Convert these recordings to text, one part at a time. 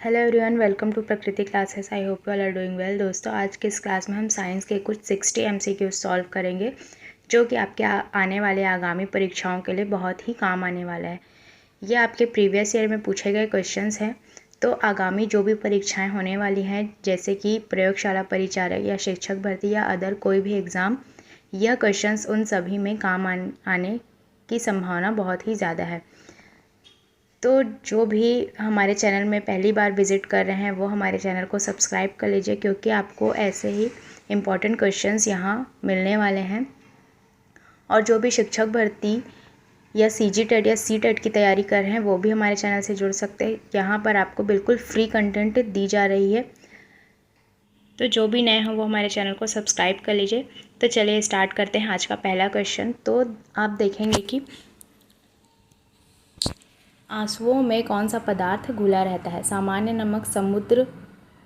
Hello everyone, welcome to Prakriti classes. I hope you all are doing well. दोस्तों, आज के इस क्लास में हम साइंस के कुछ 60 MCQ सॉल्व करेंगे जो कि आपके आने वाले आगामी परीक्षाओं के लिए बहुत ही काम आने वाला है। ये आपके प्रीवियस ईयर में पूछे गए क्वेश्चंस हैं। तो आगामी जो भी परीक्षाएं होने वाली हैं, जैसे कि प्रयोगशाला परिचारक या शिक्षक भर्ती या अदर कोई भी एग्ज़ाम, यह क्वेश्चंस उन सभी में काम आने की संभावना बहुत ही ज़्यादा है। तो जो भी हमारे चैनल में पहली बार विज़िट कर रहे हैं वो हमारे चैनल को सब्सक्राइब कर लीजिए, क्योंकि आपको ऐसे ही इम्पॉर्टेंट क्वेश्चंस यहाँ मिलने वाले हैं। और जो भी शिक्षक भर्ती या CG टेट या C टेट की तैयारी कर रहे हैं वो भी हमारे चैनल से जुड़ सकते हैं। यहाँ पर आपको बिल्कुल फ्री कंटेंट दी जा रही है। तो जो भी नए हों वो हमारे चैनल को सब्सक्राइब कर लीजिए। तो चलिए स्टार्ट करते हैं आज का पहला क्वेश्चन। तो आप देखेंगे कि आंसुओं में कौन सा पदार्थ घुला रहता है? सामान्य नमक, समुद्र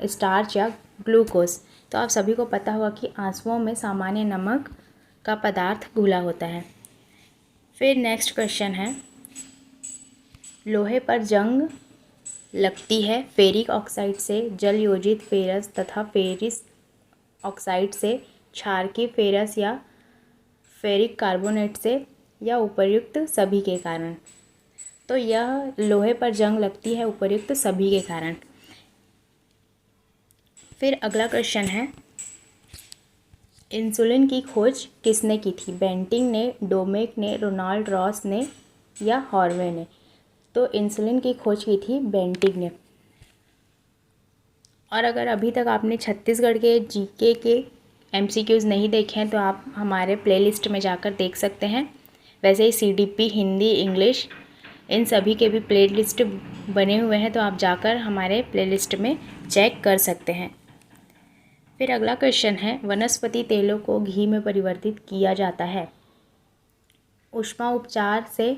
स्टार्च या ग्लूकोज। तो आप सभी को पता होगा कि आंसुओं में सामान्य नमक का पदार्थ घुला होता है। फिर नेक्स्ट क्वेश्चन है, लोहे पर जंग लगती है फेरिक ऑक्साइड से, जल योजित फेरस तथा फेरिस ऑक्साइड से, क्षारकी फेरस या फेरिक कार्बोनेट से, या उपर्युक्त सभी के कारण। तो यह लोहे पर जंग लगती है उपर्युक्त सभी के कारण। फिर अगला क्वेश्चन है, इंसुलिन की खोज किसने की थी? बेंटिंग ने, डोमेक ने, रोनाल्ड रॉस ने या हॉर्वे ने? तो इंसुलिन की खोज की थी बेंटिंग ने। और अगर अभी तक आपने छत्तीसगढ़ के GK के MCQs नहीं देखे हैं तो आप हमारे प्लेलिस्ट में जाकर देख सकते हैं। वैसे ही CDP, हिंदी, इंग्लिश, इन सभी के भी प्लेलिस्ट बने हुए हैं, तो आप जाकर हमारे प्लेलिस्ट में चेक कर सकते हैं। फिर अगला क्वेश्चन है, वनस्पति तेलों को घी में परिवर्तित किया जाता है ऊष्मा उपचार से,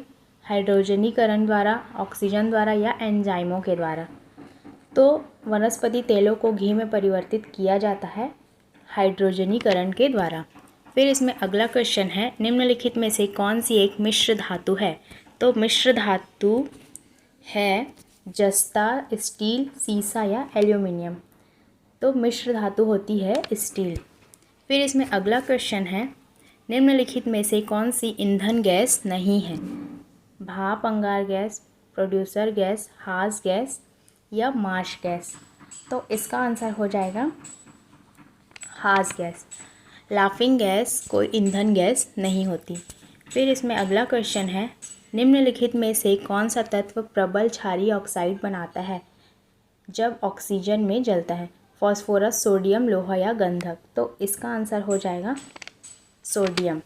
हाइड्रोजनीकरण द्वारा, ऑक्सीजन द्वारा या एंजाइमों के द्वारा? तो वनस्पति तेलों को घी में परिवर्तित किया जाता है हाइड्रोजनीकरण के द्वारा। फिर इसमें अगला क्वेश्चन है, निम्नलिखित में से कौन सी एक मिश्र धातु है? तो मिश्र धातु है जस्ता, स्टील, सीसा या एल्यूमिनियम। तो मिश्र धातु होती है स्टील। फिर इसमें अगला क्वेश्चन है, निम्नलिखित में से कौन सी ईंधन गैस नहीं है? भाप अंगार गैस, प्रोड्यूसर गैस, हास गैस या मार्श गैस? तो इसका आंसर हो जाएगा हास गैस। लाफिंग गैस कोई ईंधन गैस नहीं होती। फिर इसमें अगला क्वेश्चन है, निम्नलिखित में से कौन सा तत्व प्रबल क्षारीय ऑक्साइड बनाता है जब ऑक्सीजन में जलता है? फास्फोरस, सोडियम, लोहा या गंधक? तो इसका आंसर हो जाएगा सोडियम।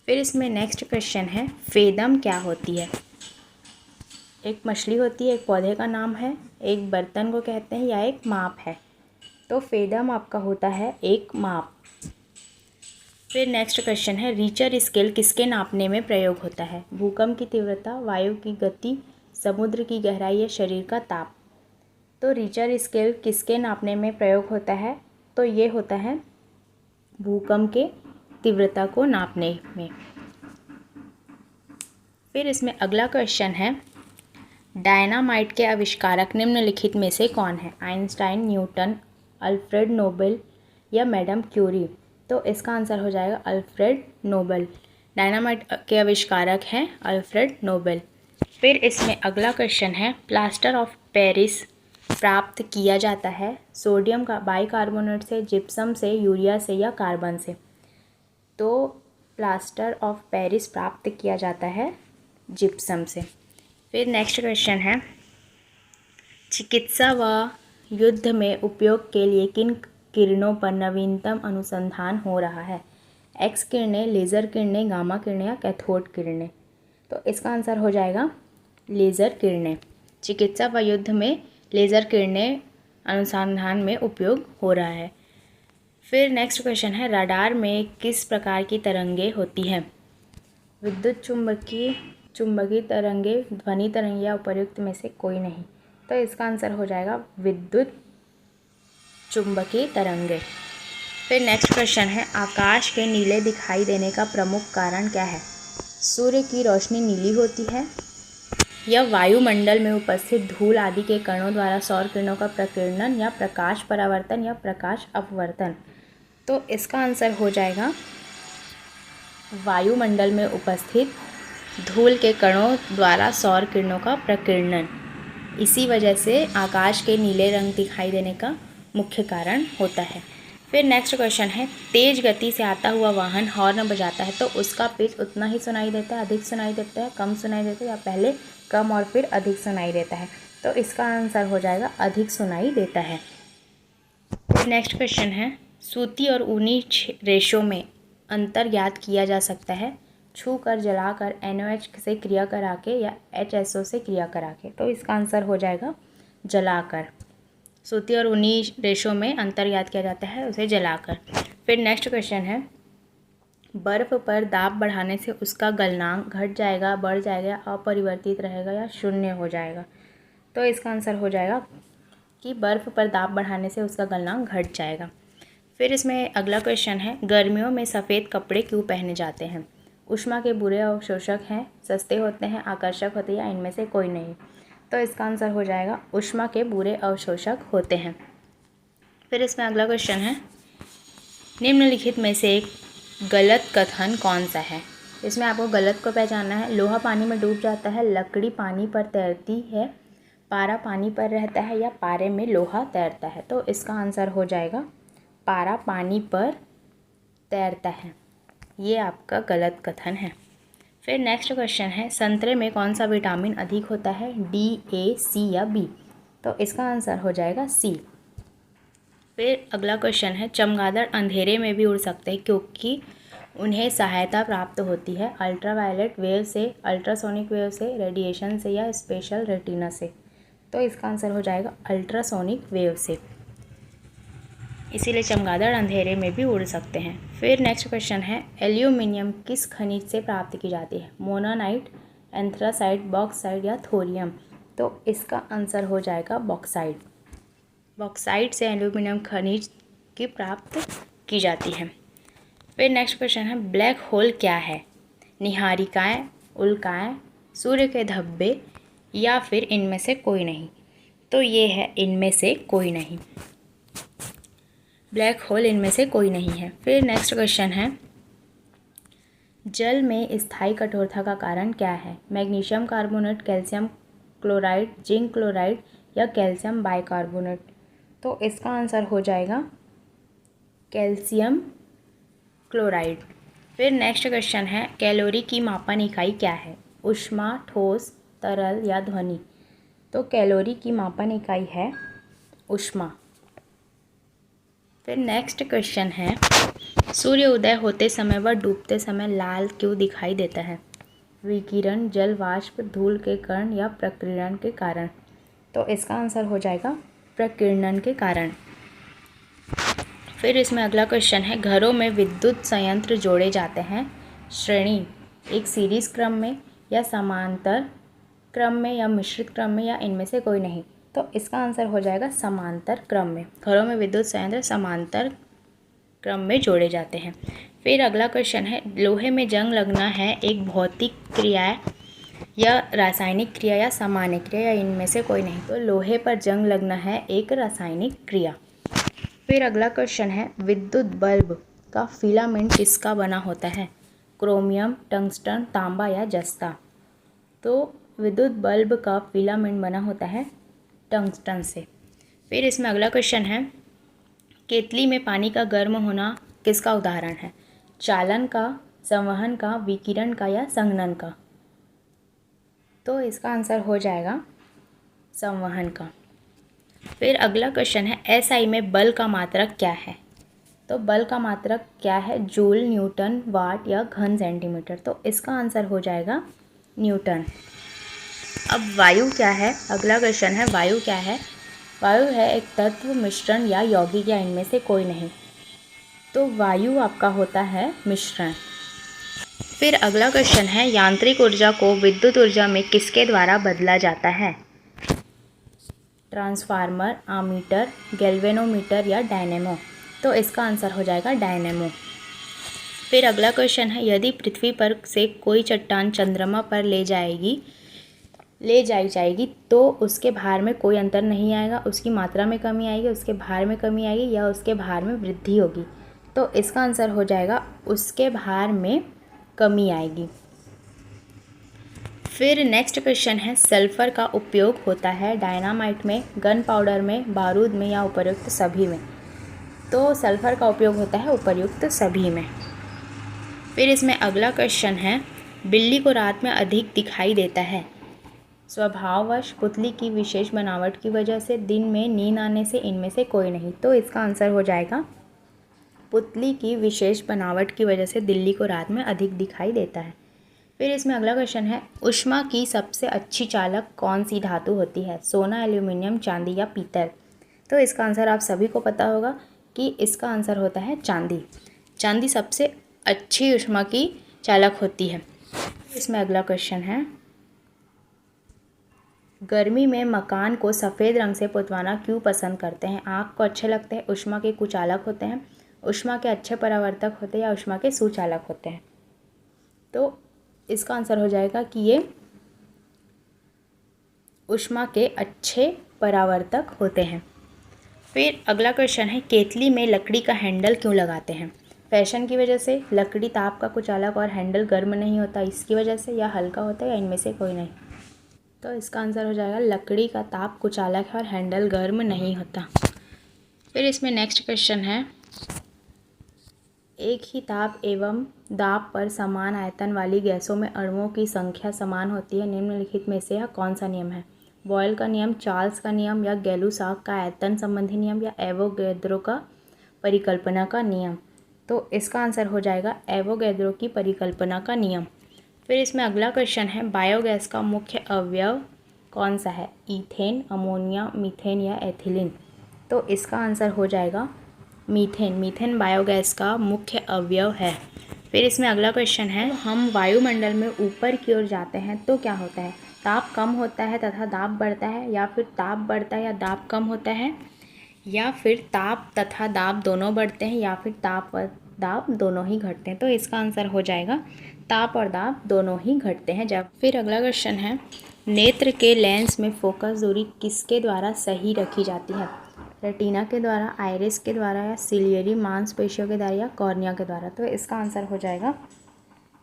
फिर इसमें नेक्स्ट क्वेश्चन है, फेदम क्या होती है? एक मछली होती है, एक पौधे का नाम है, एक बर्तन को कहते हैं, या एक माप है? तो फेदम आपका होता है एक माप। फिर नेक्स्ट क्वेश्चन है, रीचर स्केल किसके नापने में प्रयोग होता है? भूकंप की तीव्रता, वायु की गति, समुद्र की गहराई या शरीर का ताप? तो रीचर स्केल किसके नापने में प्रयोग होता है? तो ये होता है भूकंप के तीव्रता को नापने में। फिर इसमें अगला क्वेश्चन है, डायनामाइट के आविष्कारक निम्नलिखित में से कौन है? आइंस्टाइन, न्यूटन, अल्फ्रेड नोबेल या मैडम क्यूरी? तो इसका आंसर हो जाएगा अल्फ्रेड नोबेल। डायनामाइट के आविष्कारक हैं अल्फ्रेड नोबेल। फिर इसमें अगला क्वेश्चन है, प्लास्टर ऑफ पेरिस प्राप्त किया जाता है सोडियम का बाइकार्बोनेट से, जिप्सम से, यूरिया से या कार्बन से? तो प्लास्टर ऑफ पेरिस प्राप्त किया जाता है जिप्सम से। फिर नेक्स्ट क्वेश्चन है, चिकित्सा व युद्ध में उपयोग के लिए किन किरणों पर नवीनतम अनुसंधान हो रहा है? एक्स किरणें, लेज़र किरणें, गामा किरणें या कैथोड किरणें? तो इसका आंसर हो जाएगा लेज़र किरणें। चिकित्सा व युद्ध में लेज़र किरणें अनुसंधान में उपयोग हो रहा है। फिर नेक्स्ट क्वेश्चन है, रडार में किस प्रकार की तरंगें होती हैं? विद्युत चुंबकीय तरंगे, ध्वनि तरंग या उपर्युक्त में से कोई नहीं? तो इसका आंसर हो जाएगा विद्युत चुंबकीय तरंगे। फिर नेक्स्ट क्वेश्चन है, आकाश के नीले दिखाई देने का प्रमुख कारण क्या है? सूर्य की रोशनी नीली होती है, यह वायुमंडल में उपस्थित धूल आदि के कणों द्वारा सौर किरणों का प्रकीर्णन या प्रकाश परावर्तन या प्रकाश अपवर्तन। तो इसका आंसर हो जाएगा वायुमंडल में उपस्थित धूल के कणों द्वारा सौर किरणों का प्रकीर्णन। इसी वजह से आकाश के नीले रंग दिखाई देने का मुख्य कारण होता है। फिर नेक्स्ट क्वेश्चन है, तेज गति से आता हुआ वाहन हॉर्न बजाता है तो उसका पिच उतना ही सुनाई देता है, अधिक सुनाई देता है, कम सुनाई देता है, या पहले कम और फिर अधिक सुनाई देता है? तो इसका आंसर हो जाएगा अधिक सुनाई देता है। नेक्स्ट क्वेश्चन है, सूती और ऊनी रेशों में अंतर ज्ञात किया जा सकता है छू कर, जलाकर, NOH से क्रिया करा के या HSO से क्रिया करा के? तो इसका आंसर हो जाएगा जलाकर। सूती और ऊनी रेशों में अंतर ज्ञात किया जाता है उसे जलाकर। फिर नेक्स्ट क्वेश्चन है, बर्फ़ पर दाब बढ़ाने से उसका गलनांक घट जाएगा, बढ़ जाएगा, अपरिवर्तित रहेगा या शून्य हो जाएगा? तो इसका आंसर हो जाएगा कि बर्फ़ पर दाब बढ़ाने से उसका गलनांक घट जाएगा। फिर इसमें अगला क्वेश्चन है, गर्मियों में सफ़ेद कपड़े क्यों पहने जाते हैं? ऊष्मा के बुरे अवशोषक हैं, सस्ते होते हैं, आकर्षक होते हैं, या इनमें से कोई नहीं? तो इसका आंसर हो जाएगा ऊष्मा के बुरे अवशोषक होते हैं। फिर इसमें अगला क्वेश्चन है, निम्नलिखित में से एक गलत कथन कौन सा है? इसमें आपको गलत को पहचानना है। लोहा पानी में डूब जाता है, लकड़ी पानी पर तैरती है, पारा पानी पर रहता है, या पारे में लोहा तैरता है? तो इसका आंसर हो जाएगा पारा पानी पर तैरता है। ये आपका गलत कथन है। फिर नेक्स्ट क्वेश्चन है, संतरे में कौन सा विटामिन अधिक होता है? D, A, C या B? तो इसका आंसर हो जाएगा C। फिर अगला क्वेश्चन है, चमगादड़ अंधेरे में भी उड़ सकते हैं क्योंकि उन्हें सहायता प्राप्त होती है अल्ट्रावायलेट वेव से, अल्ट्रासोनिक वेव से, रेडिएशन से, या स्पेशल रेटिना से? तो इसका आंसर हो जाएगा अल्ट्रासोनिक वेव से। इसीलिए चमगादड़ अंधेरे में भी उड़ सकते हैं। फिर नेक्स्ट क्वेश्चन है, एल्यूमिनियम किस खनिज से प्राप्त की जाती है? मोनानाइट, एंथ्रासाइट, बॉक्साइट या थोरियम? तो इसका आंसर हो जाएगा बॉक्साइट। बॉक्साइट से एल्यूमिनियम खनिज की प्राप्त की जाती है। फिर नेक्स्ट क्वेश्चन है, ब्लैक होल क्या है? निहारिकाएँ, उल्काएँ, सूर्य के धब्बे, या फिर इनमें से कोई नहीं? तो ये है इनमें से कोई नहीं। ब्लैक होल इनमें से कोई नहीं है। फिर नेक्स्ट क्वेश्चन है, जल में स्थायी कठोरता का कारण क्या है? Magnesium carbonate, calcium chloride, zinc chloride, या कैल्शियम बाइकार्बोनेट? तो इसका आंसर हो जाएगा कैल्शियम क्लोराइड। फिर नेक्स्ट क्वेश्चन है, कैलोरी की मापन इकाई क्या है? ऊष्मा, ठोस, तरल या ध्वनि? तो कैलोरी की मापन इकाई है ऊष्मा। फिर नेक्स्ट क्वेश्चन है, सूर्य उदय होते समय व डूबते समय लाल क्यों दिखाई देता है? विकिरण, जल वाष्प, धूल के कण, या प्रकीर्णन के कारण? तो इसका आंसर हो जाएगा प्रकीर्णन के कारण। फिर इसमें अगला क्वेश्चन है, घरों में विद्युत संयंत्र जोड़े जाते हैं श्रेणी, एक सीरीज क्रम में, या समांतर क्रम में, या मिश्रित क्रम में, या इनमें से कोई नहीं? तो इसका आंसर हो जाएगा समांतर क्रम में। घरों में विद्युत संयंत्र समांतर क्रम में जोड़े जाते हैं। फिर अगला क्वेश्चन है, लोहे में जंग लगना है एक भौतिक क्रिया या रासायनिक क्रिया या सामान्य क्रिया, या इनमें से कोई नहीं? तो लोहे पर जंग लगना है एक रासायनिक क्रिया। फिर अगला क्वेश्चन है, विद्युत बल्ब का फिलामेंट किसका बना होता है? क्रोमियम, टंगस्टन, तांबा या जस्ता? तो विद्युत बल्ब का फिलामेंट बना होता है टंगस्टन से। फिर इसमें अगला क्वेश्चन है, केतली में पानी का गर्म होना किसका उदाहरण है? चालन का, संवहन का, विकिरण का, या संघनन का? तो इसका आंसर हो जाएगा संवहन का। फिर अगला क्वेश्चन है, SI में बल का मात्रक क्या है? तो बल का मात्रक क्या है? जूल, न्यूटन, वाट, या घन सेंटीमीटर? तो इसका आंसर हो जाएगा न्यूटन। अब वायु क्या है? अगला क्वेश्चन है, वायु क्या है? वायु है एक तत्व, मिश्रण, या यौगिक, या इनमें से कोई नहीं? तो वायु आपका होता है मिश्रण। फिर अगला क्वेश्चन है, यांत्रिक ऊर्जा को विद्युत ऊर्जा में किसके द्वारा बदला जाता है? ट्रांसफार्मर, आमीटर, गैल्वेनोमीटर, या डायनेमो? तो इसका आंसर हो जाएगा डायनेमो। फिर अगला क्वेश्चन है, यदि पृथ्वी पर से कोई चट्टान चंद्रमा पर ले जाएगी ले जाई जाएगी तो उसके भार में कोई अंतर नहीं आएगा, उसकी मात्रा में कमी आएगी, उसके भार में कमी आएगी या उसके भार में वृद्धि होगी। तो इसका आंसर हो जाएगा उसके भार में कमी आएगी। फिर नेक्स्ट क्वेश्चन है, सल्फर का उपयोग होता है डायनामाइट में, गन पाउडर में, बारूद में या उपर्युक्त सभी में। तो सल्फर का उपयोग होता है उपर्युक्त सभी में। फिर इसमें अगला क्वेश्चन है, बिल्ली को रात में अधिक दिखाई देता है, स्वभाववश, पुतली की विशेष बनावट की वजह से, दिन में, नींद आने से, इनमें से कोई नहीं। तो इसका आंसर हो जाएगा पुतली की विशेष बनावट की वजह से बिल्ली को रात में अधिक दिखाई देता है। फिर इसमें अगला क्वेश्चन है, ऊष्मा की सबसे अच्छी चालक कौन सी धातु होती है, सोना, एल्यूमिनियम, चांदी या पीतल। तो इसका आंसर आप सभी को पता होगा कि इसका आंसर होता है चांदी। चांदी सबसे अच्छी ऊष्मा की चालक होती है। इसमें अगला क्वेश्चन है, गर्मी में मकान को सफ़ेद रंग से पुतवाना क्यों पसंद करते हैं, आँख को अच्छे लगते हैं, ऊष्मा के कुचालक होते हैं, ऊष्मा के अच्छे परावर्तक होते हैं या ऊष्मा के सुचालक होते हैं। तो इसका आंसर हो जाएगा कि ये ऊष्मा के अच्छे परावर्तक होते हैं। फिर अगला क्वेश्चन है, केतली में लकड़ी का हैंडल क्यों लगाते हैं, फैशन की वजह से, लकड़ी ताप का कुचालक और हैंडल गर्म नहीं होता इसकी वजह से, या हल्का होता है, या इनमें से कोई नहीं। तो इसका आंसर हो जाएगा लकड़ी का ताप कुचालक है और हैंडल गर्म नहीं होता। फिर इसमें नेक्स्ट क्वेश्चन है, एक ही ताप एवं दाब पर समान आयतन वाली गैसों में अणुओं की संख्या समान होती है, निम्नलिखित में से यह कौन सा नियम है, बॉयल का नियम, चार्ल्स का नियम, या गैलुसाक का आयतन संबंधी नियम, या एवोगैड्रो का परिकल्पना का नियम। तो इसका आंसर हो जाएगा एवोगैड्रो की परिकल्पना का नियम। फिर इसमें अगला क्वेश्चन है, बायोगैस का मुख्य अवयव कौन सा है, ईथेन, अमोनिया, मीथेन या एथिलीन। तो इसका आंसर हो जाएगा मीथेन। मीथेन बायोगैस का मुख्य अवयव है। फिर इसमें अगला क्वेश्चन है, हम वायुमंडल में ऊपर की ओर जाते हैं तो क्या होता है, ताप कम होता है तथा दाब बढ़ता है, या फिर ताप बढ़ता है या दाब कम होता है, या फिर ताप तथा दाब दोनों बढ़ते हैं, या फिर ताप और दाब दोनों ही घटते हैं। तो इसका आंसर हो जाएगा ताप और दाब दोनों ही घटते हैं जब। फिर अगला क्वेश्चन है, नेत्र के लेंस में फोकस दूरी किसके द्वारा सही रखी जाती है, रेटिना के द्वारा, आइरिस के द्वारा, या सिलियरी मांसपेशियों के द्वारा, या कॉर्निया के द्वारा। तो इसका आंसर हो जाएगा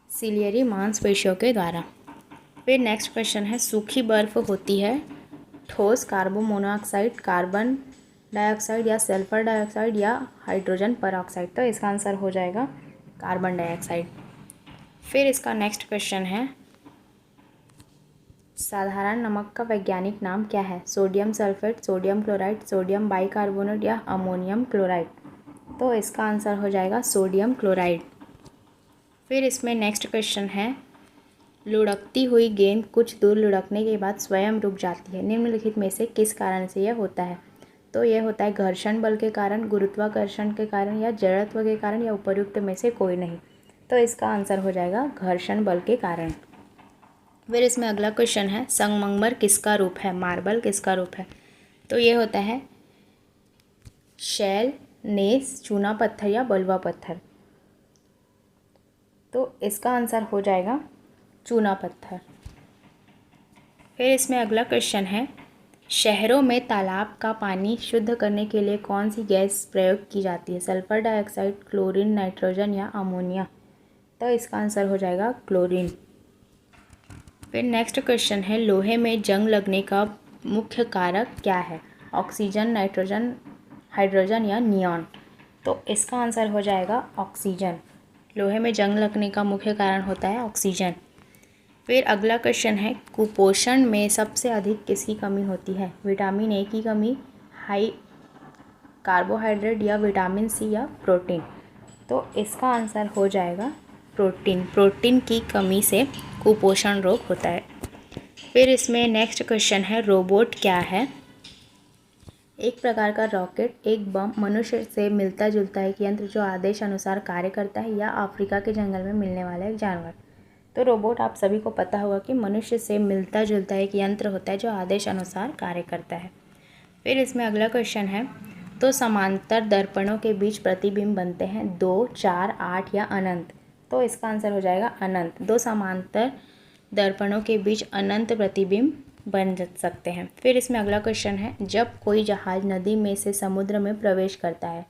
सिलियरी मांसपेशियों के द्वारा। फिर नेक्स्ट क्वेश्चन है, सूखी बर्फ होती है ठोस कार्बन मोनोऑक्साइड, कार्बन डाइऑक्साइड, या सल्फर डाइऑक्साइड, या हाइड्रोजन परऑक्साइड। तो इसका आंसर हो जाएगा कार्बन डाइऑक्साइड। फिर इसका नेक्स्ट क्वेश्चन है, साधारण नमक का वैज्ञानिक नाम क्या है, sodium sulphate, sodium chloride, sodium bicarbonate, या अमोनियम क्लोराइड। तो इसका आंसर हो जाएगा सोडियम क्लोराइड। फिर इसमें नेक्स्ट क्वेश्चन है, लुढ़कती हुई गेंद कुछ दूर लुढ़कने के बाद स्वयं रुक जाती है, निम्नलिखित में से किस कारण से यह होता है। तो यह होता है घर्षण बल के कारण, गुरुत्वाकर्षण के कारण, या जड़त्व के कारण, या उपर्युक्त में से कोई नहीं। तो इसका आंसर हो जाएगा घर्षण बल के कारण। फिर इसमें अगला क्वेश्चन है, संगमरमर किसका रूप है, मार्बल किसका रूप है। तो ये होता है शैल, नेस, चूना पत्थर, या बलुआ पत्थर। तो इसका आंसर हो जाएगा चूना पत्थर। फिर इसमें अगला क्वेश्चन है, शहरों में तालाब का पानी शुद्ध करने के लिए कौन सी गैस प्रयोग की जाती है, सल्फर डाइऑक्साइड, क्लोरीन, नाइट्रोजन, या अमोनिया। तो इसका आंसर हो जाएगा क्लोरीन। फिर नेक्स्ट क्वेश्चन है, लोहे में जंग लगने का मुख्य कारक क्या है, ऑक्सीजन, नाइट्रोजन, हाइड्रोजन, या नियॉन। तो इसका आंसर हो जाएगा ऑक्सीजन। लोहे में जंग लगने का मुख्य कारण होता है ऑक्सीजन। फिर अगला क्वेश्चन है, कुपोषण में सबसे अधिक किसकी कमी होती है, विटामिन ए की कमी, हाई कार्बोहाइड्रेट, या विटामिन सी, या प्रोटीन। तो इसका आंसर हो जाएगा प्रोटीन। प्रोटीन की कमी से कुपोषण रोग होता है। फिर इसमें नेक्स्ट क्वेश्चन है, रोबोट क्या है, एक प्रकार का रॉकेट, एक बम, मनुष्य से मिलता जुलता एक यंत्र जो आदेश अनुसार कार्य करता है, या अफ्रीका के जंगल में मिलने वाला एक जानवर। तो रोबोट आप सभी को पता होगा कि मनुष्य से मिलता जुलता एक यंत्र होता है जो आदेश अनुसार कार्य करता है। फिर इसमें अगला क्वेश्चन है, तो समांतर दर्पणों के बीच प्रतिबिंब बनते हैं 2, 4, 8 या अनंत। तो इसका आंसर हो जाएगा अनंत। दो समांतर दर्पणों के बीच अनंत प्रतिबिंब बन सकते हैं। फिर इसमें अगला क्वेश्चन है, जब कोई जहाज नदी में से समुद्र में प्रवेश करता है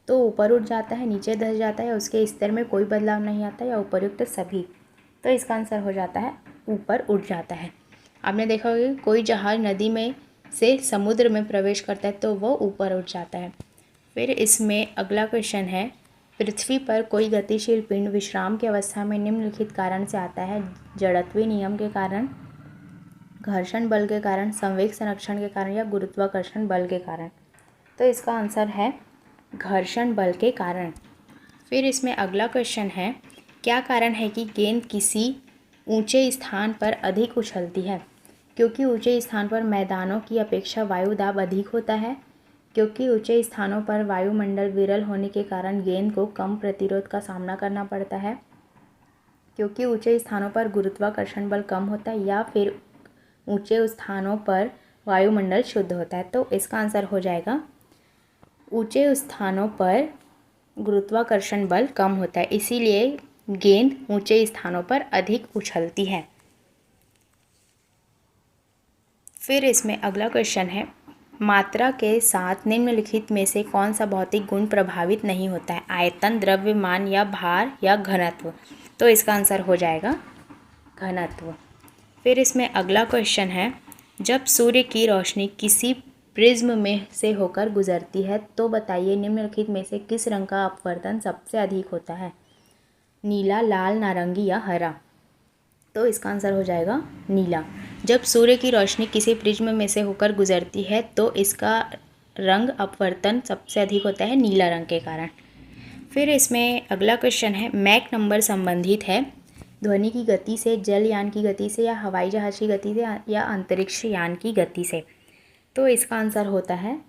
तो ऊपर उठ जाता है, नीचे धंस जाता है, उसके स्तर में कोई बदलाव नहीं आता या उपयुक्त सभी। तो इसका आंसर हो जाता है ऊपर उठ जाता है। आपने देखा होगा कि कोई जहाज नदी में से समुद्र में प्रवेश करता है तो वो ऊपर उठ जाता है। फिर इसमें अगला क्वेश्चन है, पृथ्वी पर कोई गतिशील पिंड विश्राम की अवस्था में निम्नलिखित कारण से आता है, जड़त्वीय नियम के कारण, घर्षण बल के कारण, संवेग संरक्षण के कारण या गुरुत्वाकर्षण बल के कारण। तो इसका आंसर है घर्षण बल के कारण। फिर इसमें अगला क्वेश्चन है, क्या कारण है कि गेंद किसी ऊंचे स्थान पर अधिक उछलती है? क्योंकि ऊंचे स्थान पर मैदानों की अपेक्षा वायु दाब अधिक होता है, क्योंकि ऊंचे स्थानों पर वायुमंडल विरल होने के कारण गेंद को कम प्रतिरोध का सामना करना पड़ता है, क्योंकि ऊंचे स्थानों पर गुरुत्वाकर्षण बल कम होता है, या फिर ऊंचे स्थानों पर वायुमंडल शुद्ध होता है। तो इसका आंसर हो जाएगा ऊंचे स्थानों पर गुरुत्वाकर्षण बल कम होता है, इसीलिए गेंद ऊंचे स्थानों पर अधिक उछलती है। फिर इसमें अगला क्वेश्चन है, मात्रा के साथ निम्नलिखित में से कौन सा भौतिक गुण प्रभावित नहीं होता है? आयतन, द्रव्यमान या भार या घनत्व। तो इसका आंसर हो जाएगा घनत्व। फिर इसमें अगला क्वेश्चन है, जब सूर्य की रोशनी किसी प्रिज्म में से होकर गुजरती है तो बताइए निम्नलिखित में से किस रंग का अपवर्तन सबसे अधिक होता है? नीला, लाल, नारंगी या हरा। तो इसका आंसर हो जाएगा नीला। जब सूर्य की रोशनी किसी प्रिज्म में से होकर गुजरती है तो इसका रंग अपवर्तन सबसे अधिक होता है नीला रंग के कारण। फिर इसमें अगला क्वेश्चन है, मैक नंबर संबंधित है ध्वनि की गति से, जलयान की गति से या हवाई जहाज की गति से या अंतरिक्ष यान की गति से। तो इसका आंसर होता है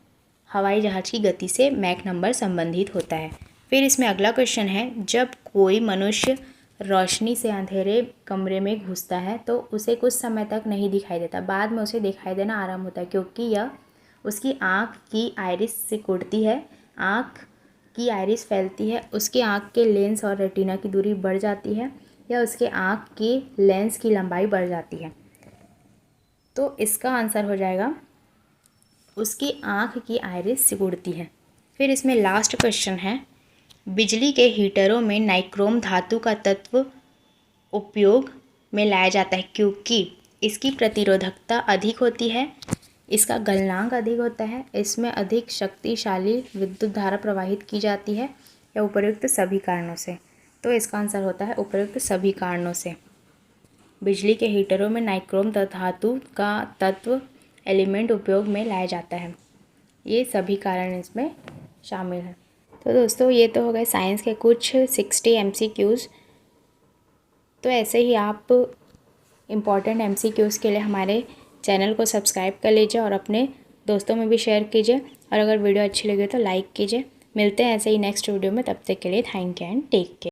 हवाई जहाज की गति से मैक नंबर संबंधित होता है। फिर इसमें अगला क्वेश्चन है, जब कोई मनुष्य रोशनी से अंधेरे कमरे में घुसता है तो उसे कुछ समय तक नहीं दिखाई देता, बाद में उसे दिखाई देना आरंभ होता है, क्योंकि यह उसकी आँख की आइरिस सिकुड़ती है, आँख की आइरिस फैलती है, उसके आँख के लेंस और रेटिना की दूरी बढ़ जाती है, या उसके आँख के लेंस की लंबाई बढ़ जाती है। तो इसका आंसर हो जाएगा उसकी आँख की आइरिस सिकुड़ती है। फिर इसमें लास्ट क्वेश्चन है, बिजली के हीटरों में नाइक्रोम धातु का तत्व उपयोग में लाया जाता है क्योंकि इसकी प्रतिरोधकता अधिक होती है, इसका गलनांक अधिक होता है, इसमें अधिक शक्तिशाली विद्युत धारा प्रवाहित की जाती है, या उपयुक्त सभी कारणों से। तो इसका आंसर होता है उपयुक्त सभी कारणों से। बिजली के हीटरों में नाइक्रोम धातु का तत्व एलिमेंट उपयोग में लाया जाता है, ये सभी कारण इसमें शामिल हैं। तो दोस्तों ये तो हो गए साइंस के कुछ 60 MCQs। तो ऐसे ही आप इम्पॉर्टेंट MCQs के लिए हमारे चैनल को सब्सक्राइब कर लीजिए और अपने दोस्तों में भी शेयर कीजिए, और अगर वीडियो अच्छी लगे तो लाइक कीजिए। मिलते हैं ऐसे ही नेक्स्ट वीडियो में, तब तक के लिए thank you and take care.